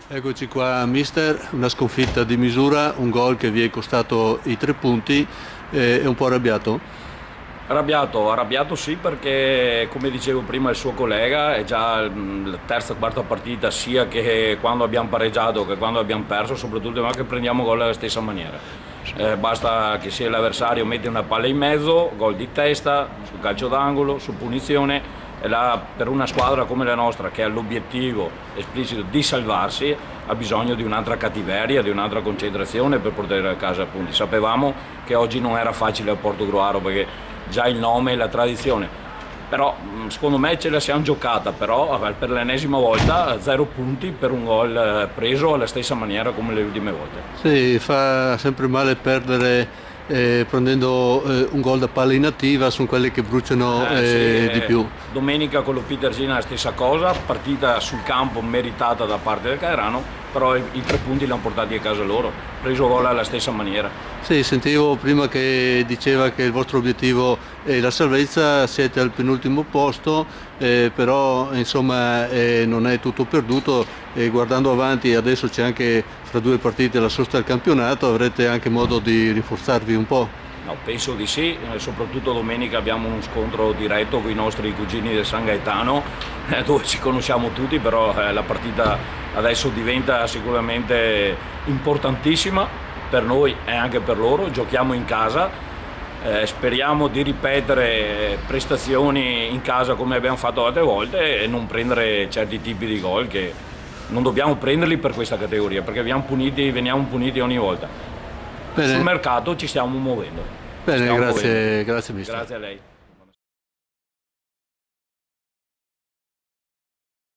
Eccoci qua, mister, una sconfitta di misura, un gol che vi è costato i 3 punti, è un po' arrabbiato? Arrabbiato sì, perché come dicevo prima il suo collega è già la terza o quarta partita, sia che quando abbiamo pareggiato che quando abbiamo perso, soprattutto ma che prendiamo gol alla stessa maniera. Basta che sia l'avversario mette una palla in mezzo, gol di testa, su calcio d'angolo, su punizione. E là, per una squadra come la nostra, che ha l'obiettivo esplicito di salvarsi, ha bisogno di un'altra cattiveria, di un'altra concentrazione per portare a casa punti. Sapevamo che oggi non era facile a Portogruaro, perché già il nome e la tradizione, però secondo me ce la siamo giocata, però per l'ennesima volta 0 punti per un gol preso alla stessa maniera come le ultime volte. Sì, fa sempre male perdere prendendo un gol da palla inattiva, sono quelli che bruciano Sì, di più. domenica con lo Pitersina la stessa cosa, partita sul campo meritata da parte del Cairano, però i 3 punti li hanno portati a casa loro, preso gol alla stessa maniera. Sì, sentivo prima che diceva che il vostro obiettivo è la salvezza, siete al penultimo posto, però insomma non è tutto perduto e guardando avanti adesso c'è anche fra 2 partite la sosta del campionato, avrete anche modo di rinforzarvi un po'. No, penso di sì, soprattutto domenica abbiamo uno scontro diretto con i nostri cugini del San Gaetano, dove ci conosciamo tutti, però la partita adesso diventa sicuramente importantissima per noi e anche per loro. Giochiamo in casa, speriamo di ripetere prestazioni in casa come abbiamo fatto altre volte e non prendere certi tipi di gol che non dobbiamo prenderli per questa categoria, perché veniamo puniti ogni volta. Bene. Sul mercato ci stiamo muovendo. Bene, Stiamo grazie, muovendo. grazie mister. Grazie a lei.